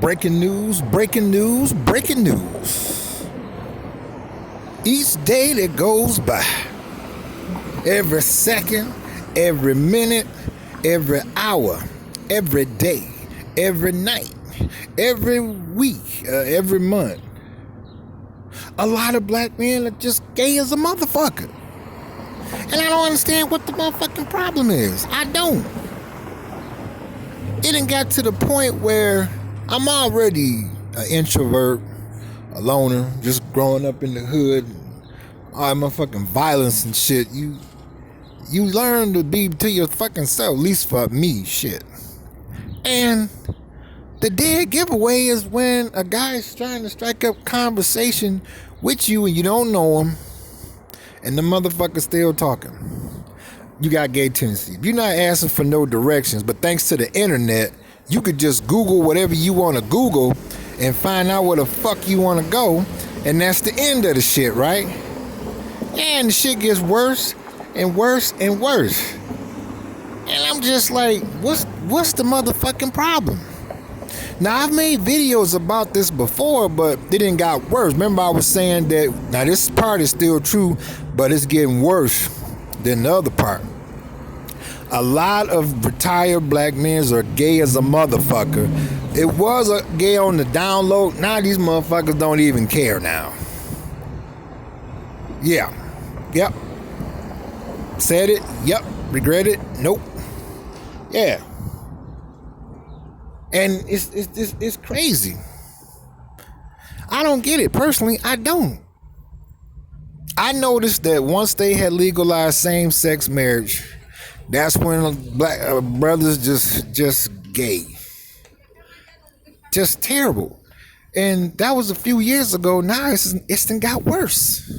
Breaking news, breaking news, breaking news. Each day that goes by, every second, every minute, every hour, every day, every night, every week, every month, a lot of black men are just gay as a motherfucker. And I don't understand what the motherfucking problem is. I don't. It done got to the point where I'm already an introvert, a loner, just growing up in the hood. All that motherfucking violence and shit. You learn to be to your fucking self, at least for me, shit. And the dead giveaway is when a guy's trying to strike up conversation with you and you don't know him, and the motherfucker's still talking. You got gay tendencies. You're not asking for no directions, but thanks to the internet, you could just Google whatever you want to Google and find out where the fuck you want to go, and that's the end of the shit, right? And the shit gets worse and worse and worse. And I'm just like, what's the motherfucking problem? Now, I've made videos about this before, but it didn't got worse. Remember I was saying that, now this part is still true, but it's getting worse than the other part. A lot of retired black men are gay as a motherfucker. It was a gay on the download. Now these motherfuckers don't even care now. Yeah. Yep. Said it. Yep. Regret it. Nope. Yeah. And it's crazy. I don't get it. Personally, I don't. I noticed that once they had legalized same-sex marriage, that's when black brothers just gay. Just terrible. And that was a few years ago. Now it's done got worse.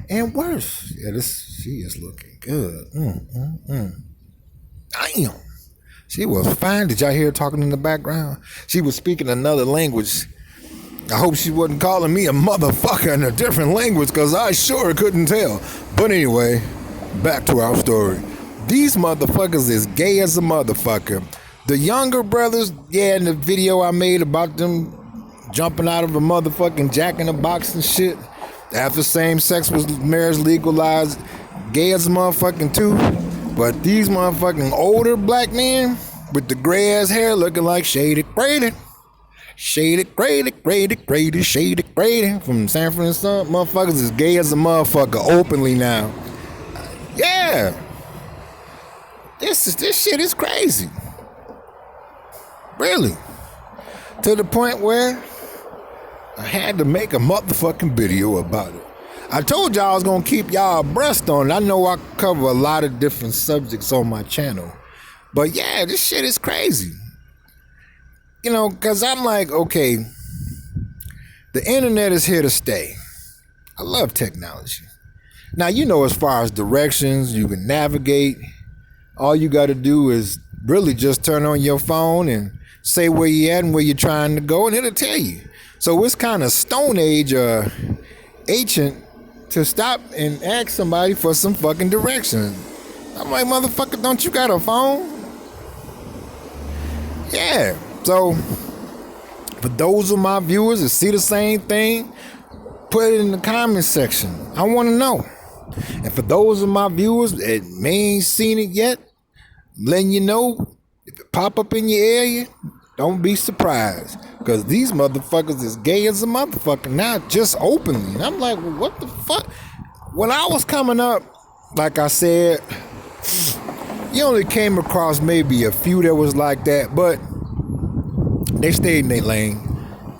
And worse. Yeah, she is looking good. Damn. She was fine. Did y'all hear her talking in the background? She was speaking another language. I hope she wasn't calling me a motherfucker in a different language, because I sure couldn't tell. But anyway, back to our story. These motherfuckers is gay as a motherfucker. The younger brothers, yeah, in the video I made about them jumping out of a motherfucking Jack in the Box and shit, after same-sex marriage legalized, gay as a motherfucking too. But these motherfucking older black men with the gray ass hair looking like Shady Grady. Shady Grady, Shady Grady from San Francisco. Motherfuckers is gay as a motherfucker openly now. Yeah. This shit is crazy. Really. To the point where I had to make a motherfucking video about it. I told y'all I was gonna keep y'all abreast on it. I know I cover a lot of different subjects on my channel. But yeah, this shit is crazy. You know, because I'm like, okay, the internet is here to stay. I love technology. Now, you know, as far as directions, you can navigate. All you got to do is really just turn on your phone and say where you at and where you're trying to go, and it'll tell you. So it's kind of Stone Age or ancient to stop and ask somebody for some fucking directions. I'm like, motherfucker, don't you got a phone? Yeah. So, for those of my viewers that see the same thing, put it in the comment section. I want to know. And for those of my viewers that may ain't seen it yet, I'm letting you know, if it pop up in your area, don't be surprised. Because these motherfuckers is gay as a motherfucker now, just openly. And I'm like, well, what the fuck? When I was coming up, like I said, you only came across maybe a few that was like that, but they stayed in their lane.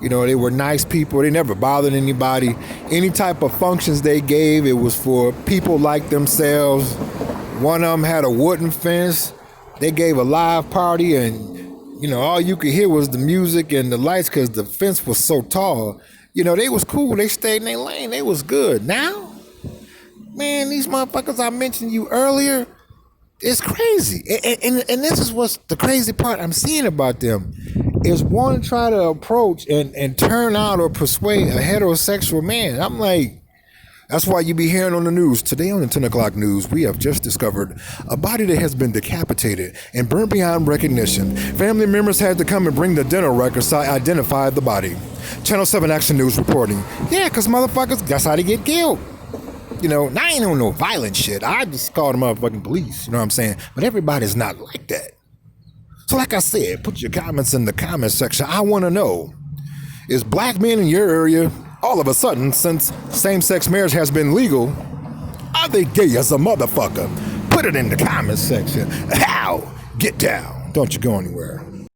You know, they were nice people. They never bothered anybody. Any type of functions they gave, it was for people like themselves. One of them had a wooden fence. They gave a live party, and, you know, all you could hear was the music and the lights because the fence was so tall. You know, they was cool. They stayed in their lane. They was good. Now, man, these motherfuckers I mentioned you earlier, it's crazy. And this is what's the crazy part I'm seeing about them. Is want to try to approach and turn out or persuade a heterosexual man. I'm like, That's why you be hearing on the news. Today on the 10 o'clock news, we have just discovered a body that has been decapitated and burnt beyond recognition. Family members had to come and bring the dental records to identify the body. Channel 7 Action News reporting. Yeah, because motherfuckers, that's how they get killed. You know, I ain't on no violent shit. I just called the motherfucking police. You know what I'm saying? But everybody's not like that. So like I said, put your comments in the comment section. I want to know, is black men in your area, all of a sudden, since same-sex marriage has been legal, are they gay as a motherfucker? Put it in the comment section. How? Get down. Don't you go anywhere.